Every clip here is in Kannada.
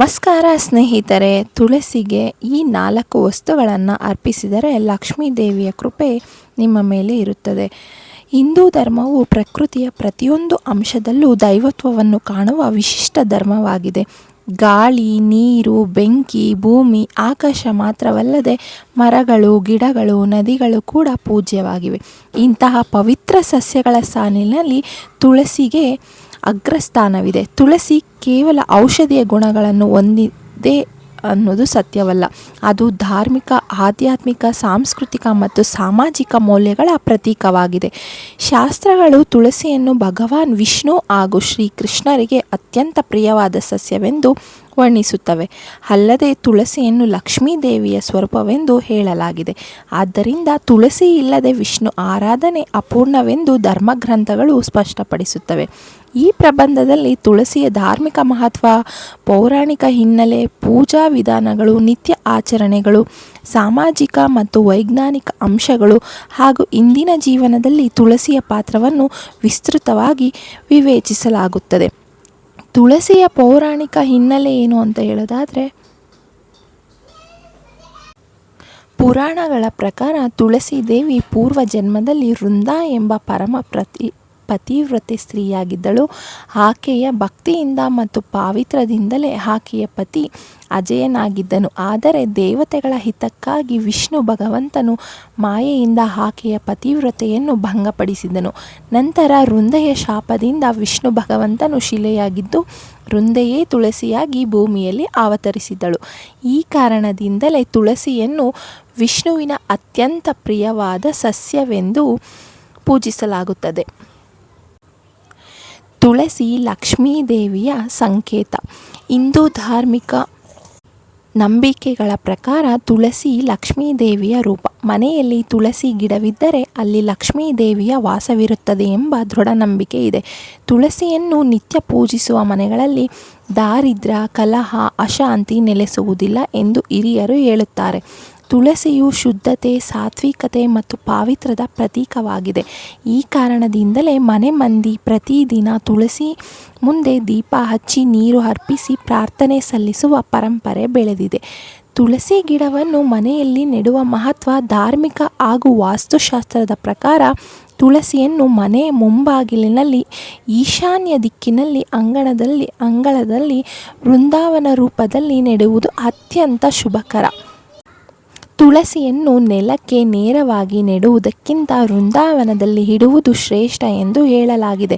ನಮಸ್ಕಾರ ಸ್ನೇಹಿತರೆ, ತುಳಸಿಗೆ ಈ 4 ವಸ್ತುಗಳನ್ನು ಅರ್ಪಿಸಿದರೆ ಲಕ್ಷ್ಮೀ ದೇವಿಯ ಕೃಪೆ ನಿಮ್ಮ ಮೇಲೆ ಇರುತ್ತದೆ. ಹಿಂದೂ ಧರ್ಮವು ಪ್ರಕೃತಿಯ ಪ್ರತಿಯೊಂದು ಅಂಶದಲ್ಲೂ ದೈವತ್ವವನ್ನು ಕಾಣುವ ವಿಶಿಷ್ಟ ಧರ್ಮವಾಗಿದೆ. ಗಾಳಿ, ನೀರು, ಬೆಂಕಿ, ಭೂಮಿ, ಆಕಾಶ ಮಾತ್ರವಲ್ಲದೆ ಮರಗಳು, ಗಿಡಗಳು, ನದಿಗಳು ಕೂಡ ಪೂಜ್ಯವಾಗಿವೆ. ಇಂತಹ ಪವಿತ್ರ ಸಸ್ಯಗಳ ಸಾಲಿನಲ್ಲಿ ತುಳಸಿಗೆ ಅಗ್ರಸ್ಥಾನವಿದೆ. ತುಳಸಿ ಕೇವಲ ಔಷಧೀಯ ಗುಣಗಳನ್ನು ಹೊಂದಿದೆ ಅನ್ನೋದು ಸತ್ಯವಲ್ಲ. ಅದು ಧಾರ್ಮಿಕ, ಆಧ್ಯಾತ್ಮಿಕ, ಸಾಂಸ್ಕೃತಿಕ ಮತ್ತು ಸಾಮಾಜಿಕ ಮೌಲ್ಯಗಳ ಪ್ರತೀಕವಾಗಿದೆ. ಶಾಸ್ತ್ರಗಳು ತುಳಸಿಯನ್ನು ಭಗವಾನ್ ವಿಷ್ಣು ಹಾಗೂ ಶ್ರೀಕೃಷ್ಣರಿಗೆ ಅತ್ಯಂತ ಪ್ರಿಯವಾದ ಸಸ್ಯವೆಂದು ವರ್ಣಿಸುತ್ತವೆ. ಅಲ್ಲದೆ ತುಳಸಿಯನ್ನು ಲಕ್ಷ್ಮೀ ದೇವಿಯ ಸ್ವರೂಪವೆಂದು ಹೇಳಲಾಗಿದೆ. ಆದ್ದರಿಂದ ತುಳಸಿ ಇಲ್ಲದೆ ವಿಷ್ಣು ಆರಾಧನೆ ಅಪೂರ್ಣವೆಂದು ಧರ್ಮಗ್ರಂಥಗಳು ಸ್ಪಷ್ಟಪಡಿಸುತ್ತವೆ. ಈ ಪ್ರಬಂಧದಲ್ಲಿ ತುಳಸಿಯ ಧಾರ್ಮಿಕ ಮಹತ್ವ, ಪೌರಾಣಿಕ ಹಿನ್ನೆಲೆ, ಪೂಜಾ ವಿಧಾನಗಳು, ನಿತ್ಯ ಆಚರಣೆಗಳು, ಸಾಮಾಜಿಕ ಮತ್ತು ವೈಜ್ಞಾನಿಕ ಅಂಶಗಳು ಹಾಗೂ ಇಂದಿನ ಜೀವನದಲ್ಲಿ ತುಳಸಿಯ ಪಾತ್ರವನ್ನು ವಿಸ್ತೃತವಾಗಿ ವಿವೇಚಿಸಲಾಗುತ್ತದೆ. ತುಳಸಿಯ ಪೌರಾಣಿಕ ಹಿನ್ನೆಲೆ ಏನು ಅಂತ ಹೇಳೋದಾದರೆ, ಪುರಾಣಗಳ ಪ್ರಕಾರ ತುಳಸಿ ದೇವಿ ಪೂರ್ವ ಜನ್ಮದಲ್ಲಿ ವೃಂದಾ ಎಂಬ ಪರಮ ಪತಿವ್ರತೆ ಸ್ತ್ರೀಯಾಗಿದ್ದಳು. ಆಕೆಯ ಭಕ್ತಿಯಿಂದ ಮತ್ತು ಪಾವಿತ್ರದಿಂದಲೇ ಆಕೆಯ ಪತಿ ಅಜೇಯನಾಗಿದ್ದನು. ಆದರೆ ದೇವತೆಗಳ ಹಿತಕ್ಕಾಗಿ ವಿಷ್ಣು ಭಗವಂತನು ಮಾಯೆಯಿಂದ ಆಕೆಯ ಪತಿವ್ರತೆಯನ್ನು ಭಂಗಪಡಿಸಿದನು. ನಂತರ ವೃಂದೆಯ ಶಾಪದಿಂದ ವಿಷ್ಣು ಭಗವಂತನು ಶಿಲೆಯಾಗಿದ್ದು ವೃಂದೆಯೇ ತುಳಸಿಯಾಗಿ ಭೂಮಿಯಲ್ಲಿ ಅವತರಿಸಿದಳು. ಈ ಕಾರಣದಿಂದಲೇ ತುಳಸಿಯನ್ನು ವಿಷ್ಣುವಿನ ಅತ್ಯಂತ ಪ್ರಿಯವಾದ ಸಸ್ಯವೆಂದು ಪೂಜಿಸಲಾಗುತ್ತದೆ. ತುಳಸಿ ಲಕ್ಷ್ಮೀ ದೇವಿಯ ಸಂಕೇತ. ಹಿಂದೂ ಧಾರ್ಮಿಕ ನಂಬಿಕೆಗಳ ಪ್ರಕಾರ ತುಳಸಿ ಲಕ್ಷ್ಮೀ ದೇವಿಯ ರೂಪ. ಮನೆಯಲ್ಲಿ ತುಳಸಿ ಗಿಡವಿದ್ದರೆ ಅಲ್ಲಿ ಲಕ್ಷ್ಮೀ ದೇವಿಯ ವಾಸವಿರುತ್ತದೆ ಎಂಬ ದೃಢ ನಂಬಿಕೆ ಇದೆ. ತುಳಸಿಯನ್ನು ನಿತ್ಯ ಪೂಜಿಸುವ ಮನೆಗಳಲ್ಲಿ ದಾರಿದ್ರ್ಯ, ಕಲಹ, ಅಶಾಂತಿ ನೆಲೆಸುವುದಿಲ್ಲ ಎಂದು ಹಿರಿಯರು ಹೇಳುತ್ತಾರೆ. ತುಳಸಿಯು ಶುದ್ಧತೆ, ಸಾತ್ವಿಕತೆ ಮತ್ತು ಪಾವಿತ್ರ್ಯದ ಪ್ರತೀಕವಾಗಿದೆ. ಈ ಕಾರಣದಿಂದಲೇ ಮನೆ ಮಂದಿ ಪ್ರತಿದಿನ ತುಳಸಿ ಮುಂದೆ ದೀಪ ಹಚ್ಚಿ ನೀರು ಅರ್ಪಿಸಿ ಪ್ರಾರ್ಥನೆ ಸಲ್ಲಿಸುವ ಪರಂಪರೆ ಬೆಳೆದಿದೆ. ತುಳಸಿ ಗಿಡವನ್ನು ಮನೆಯಲ್ಲಿ ನೆಡುವ ಮಹತ್ವ. ಧಾರ್ಮಿಕ ಹಾಗೂ ವಾಸ್ತುಶಾಸ್ತ್ರದ ಪ್ರಕಾರ ತುಳಸಿಯನ್ನು ಮನೆಯ ಮುಂಬಾಗಿಲಿನಲ್ಲಿ ಈಶಾನ್ಯ ದಿಕ್ಕಿನಲ್ಲಿ ಅಂಗಳದಲ್ಲಿ ವೃಂದಾವನ ರೂಪದಲ್ಲಿ ನೆಡುವುದು ಅತ್ಯಂತ ಶುಭಕರ. ತುಳಸಿಯನ್ನು ನೆಲಕ್ಕೆ ನೇರವಾಗಿ ನೆಡುವುದಕ್ಕಿಂತ ವೃಂದಾವನದಲ್ಲಿ ಇಡುವುದು ಶ್ರೇಷ್ಠ ಎಂದು ಹೇಳಲಾಗಿದೆ.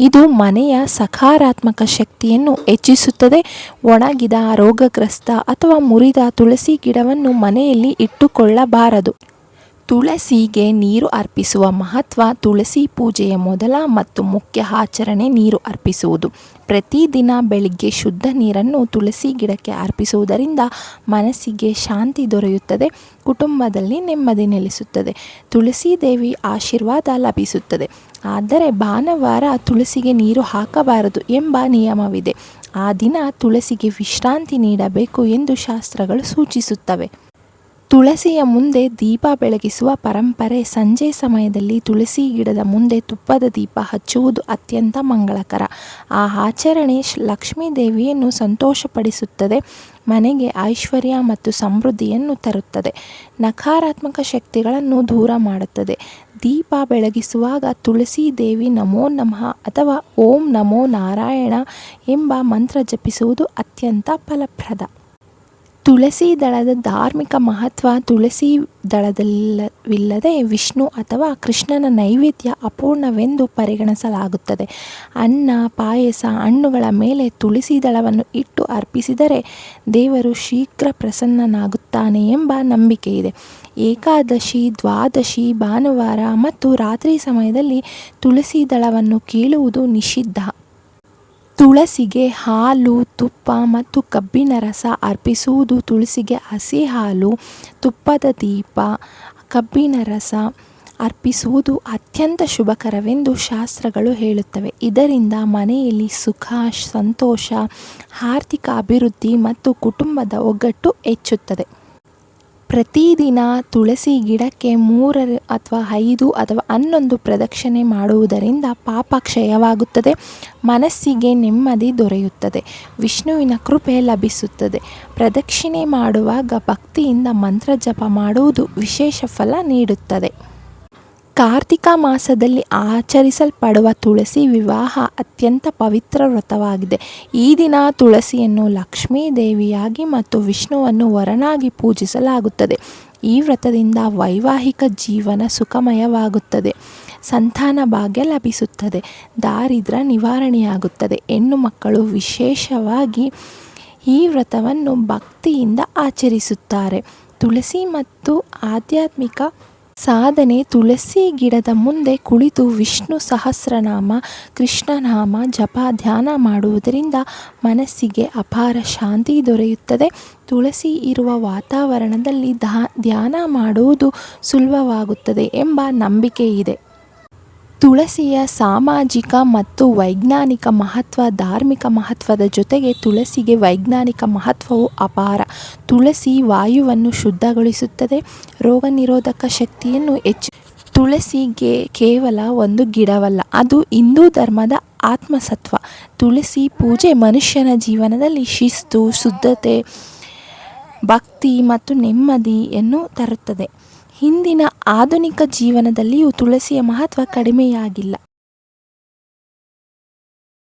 ಇದು ಮನೆಯ ಸಕಾರಾತ್ಮಕ ಶಕ್ತಿಯನ್ನು ಹೆಚ್ಚಿಸುತ್ತದೆ. ಒಣಗಿದ, ರೋಗಗ್ರಸ್ತ ಅಥವಾ ಮುರಿದ ತುಳಸಿ ಗಿಡವನ್ನು ಮನೆಯಲ್ಲಿ ಇಟ್ಟುಕೊಳ್ಳಬಾರದು. ತುಳಸಿಗೆ ನೀರು ಅರ್ಪಿಸುವ ಮಹತ್ವ. ತುಳಸಿ ಪೂಜೆಯ ಮೊದಲ ಮತ್ತು ಮುಖ್ಯ ಆಚರಣೆ ನೀರು ಅರ್ಪಿಸುವುದು. ಪ್ರತಿದಿನ ಬೆಳಿಗ್ಗೆ ಶುದ್ಧ ನೀರನ್ನು ತುಳಸಿ ಗಿಡಕ್ಕೆ ಅರ್ಪಿಸುವುದರಿಂದ ಮನಸ್ಸಿಗೆ ಶಾಂತಿ ದೊರೆಯುತ್ತದೆ, ಕುಟುಂಬದಲ್ಲಿ ನೆಮ್ಮದಿ ನೆಲೆಸುತ್ತದೆ, ತುಳಸಿ ದೇವಿ ಆಶೀರ್ವಾದ ಲಭಿಸುತ್ತದೆ. ಆದರೆ ಭಾನುವಾರ ತುಳಸಿಗೆ ನೀರು ಹಾಕಬಾರದು ಎಂಬ ನಿಯಮವಿದೆ. ಆ ದಿನ ತುಳಸಿಗೆ ವಿಶ್ರಾಂತಿ ನೀಡಬೇಕು ಎಂದು ಶಾಸ್ತ್ರಗಳು ಸೂಚಿಸುತ್ತವೆ. ತುಳಸಿಯ ಮುಂದೆ ದೀಪ ಬೆಳಗಿಸುವ ಪರಂಪರೆ. ಸಂಜೆ ಸಮಯದಲ್ಲಿ ತುಳಸಿ ಗಿಡದ ಮುಂದೆ ತುಪ್ಪದ ದೀಪ ಹಚ್ಚುವುದು ಅತ್ಯಂತ ಮಂಗಳಕರ. ಆ ಆಚರಣೆ ಲಕ್ಷ್ಮೀ ದೇವಿಯನ್ನು ಸಂತೋಷಪಡಿಸುತ್ತದೆ, ಮನೆಗೆ ಐಶ್ವರ್ಯ ಮತ್ತು ಸಮೃದ್ಧಿಯನ್ನು ತರುತ್ತದೆ, ನಕಾರಾತ್ಮಕ ಶಕ್ತಿಗಳನ್ನು ದೂರ ಮಾಡುತ್ತದೆ. ದೀಪ ಬೆಳಗಿಸುವಾಗ ತುಳಸಿ ದೇವಿ ನಮೋ ನಮಃ ಅಥವಾ ಓಂ ನಮೋ ನಾರಾಯಣ ಎಂಬ ಮಂತ್ರ ಜಪಿಸುವುದು ಅತ್ಯಂತ ಫಲಪ್ರದ. ತುಳಸಿ ದಳದ ಧಾರ್ಮಿಕ ಮಹತ್ವ. ತುಳಸಿ ದಳವಿಲ್ಲದೆ ವಿಷ್ಣು ಅಥವಾ ಕೃಷ್ಣನ ನೈವೇದ್ಯ ಅಪೂರ್ಣವೆಂದು ಪರಿಗಣಿಸಲಾಗುತ್ತದೆ. ಅನ್ನ, ಪಾಯಸ, ಹಣ್ಣುಗಳ ಮೇಲೆ ತುಳಸಿ ದಳವನ್ನು ಇಟ್ಟು ಅರ್ಪಿಸಿದರೆ ದೇವರು ಶೀಘ್ರ ಪ್ರಸನ್ನನಾಗುತ್ತಾನೆ ಎಂಬ ನಂಬಿಕೆಯಿದೆ. ಏಕಾದಶಿ, ದ್ವಾದಶಿ, ಭಾನುವಾರ ಮತ್ತು ರಾತ್ರಿ ಸಮಯದಲ್ಲಿ ತುಳಸಿ ದಳವನ್ನು ಕೀಳುವುದು ನಿಷಿದ್ಧ. ತುಳಸಿಗೆ ಹಾಲು, ತುಪ್ಪ ಮತ್ತು ಕಬ್ಬಿನ ರಸ ಅರ್ಪಿಸುವುದು. ತುಳಸಿಗೆ ಹಸಿ ಹಾಲು, ತುಪ್ಪದ ದೀಪ, ಕಬ್ಬಿನ ರಸ ಅರ್ಪಿಸುವುದು ಅತ್ಯಂತ ಶುಭಕರವೆಂದು ಶಾಸ್ತ್ರಗಳು ಹೇಳುತ್ತವೆ. ಇದರಿಂದ ಮನೆಯಲ್ಲಿ ಸುಖ, ಸಂತೋಷ, ಆರ್ಥಿಕ ಅಭಿವೃದ್ಧಿ ಮತ್ತು ಕುಟುಂಬದ ಒಗ್ಗಟ್ಟು ಹೆಚ್ಚುತ್ತದೆ. ಪ್ರತಿದಿನ ತುಳಸಿ ಗಿಡಕ್ಕೆ 3 ಅಥವಾ 5 ಅಥವಾ 11 ಪ್ರದಕ್ಷಿಣೆ ಮಾಡುವುದರಿಂದ ಪಾಪ ಕ್ಷಯವಾಗುತ್ತದೆ, ಮನಸ್ಸಿಗೆ ನೆಮ್ಮದಿ ದೊರೆಯುತ್ತದೆ, ವಿಷ್ಣುವಿನ ಕೃಪೆ ಲಭಿಸುತ್ತದೆ. ಪ್ರದಕ್ಷಿಣೆ ಮಾಡುವಾಗ ಭಕ್ತಿಯಿಂದ ಮಂತ್ರ ಜಪ ಮಾಡುವುದು ವಿಶೇಷ ಫಲ ನೀಡುತ್ತದೆ. ಕಾರ್ತಿಕ ಮಾಸದಲ್ಲಿ ಆಚರಿಸಲ್ಪಡುವ ತುಳಸಿ ವಿವಾಹ ಅತ್ಯಂತ ಪವಿತ್ರ ವ್ರತವಾಗಿದೆ. ಈ ದಿನ ತುಳಸಿಯನ್ನು ಲಕ್ಷ್ಮೀ ದೇವಿಯಾಗಿ ಮತ್ತು ವಿಷ್ಣುವನ್ನು ವರನಾಗಿ ಪೂಜಿಸಲಾಗುತ್ತದೆ. ಈ ವ್ರತದಿಂದ ವೈವಾಹಿಕ ಜೀವನ ಸುಖಮಯವಾಗುತ್ತದೆ, ಸಂತಾನ ಭಾಗ್ಯ ಲಭಿಸುತ್ತದೆ, ದಾರಿದ್ರ್ಯ ನಿವಾರಣೆಯಾಗುತ್ತದೆ. ಹೆಣ್ಣು ಮಕ್ಕಳು ವಿಶೇಷವಾಗಿ ಈ ವ್ರತವನ್ನು ಭಕ್ತಿಯಿಂದ ಆಚರಿಸುತ್ತಾರೆ. ತುಳಸಿ ಮತ್ತು ಆಧ್ಯಾತ್ಮಿಕ ಸಾಧನೆ. ತುಳಸಿ ಗಿಡದ ಮುಂದೆ ಕುಳಿತು ವಿಷ್ಣು ಸಹಸ್ರನಾಮ, ಕೃಷ್ಣನಾಮ ಜಪ ಧ್ಯಾನ ಮಾಡುವುದರಿಂದ ಮನಸ್ಸಿಗೆ ಅಪಾರ ಶಾಂತಿ ದೊರೆಯುತ್ತದೆ. ತುಳಸಿ ಇರುವ ವಾತಾವರಣದಲ್ಲಿ ಧ್ಯಾನ ಮಾಡುವುದು ಸುಲಭವಾಗುತ್ತದೆ ಎಂಬ ನಂಬಿಕೆ ಇದೆ. ತುಳಸಿಯ ಸಾಮಾಜಿಕ ಮತ್ತು ವೈಜ್ಞಾನಿಕ ಮಹತ್ವ. ಧಾರ್ಮಿಕ ಮಹತ್ವದ ಜೊತೆಗೆ ತುಳಸಿಗೆ ವೈಜ್ಞಾನಿಕ ಮಹತ್ವವು ಅಪಾರ. ತುಳಸಿ ವಾಯುವನ್ನು ಶುದ್ಧಗೊಳಿಸುತ್ತದೆ, ರೋಗ ನಿರೋಧಕ ಶಕ್ತಿಯನ್ನು ತುಳಸಿ ಕೇವಲ ಒಂದು ಗಿಡವಲ್ಲ, ಅದು ಹಿಂದೂ ಧರ್ಮದ ಆತ್ಮಸತ್ವ. ತುಳಸಿ ಪೂಜೆ ಮನುಷ್ಯನ ಜೀವನದಲ್ಲಿ ಶಿಸ್ತು, ಶುದ್ಧತೆ, ಭಕ್ತಿ ಮತ್ತು ನೆಮ್ಮದಿಯನ್ನು ತರುತ್ತದೆ. ಇಂದಿನ ಆಧುನಿಕ ಜೀವನದಲ್ಲಿಯೂ ತುಳಸಿಯ ಮಹತ್ವ ಕಡಿಮೆಯಾಗಿಲ್ಲ.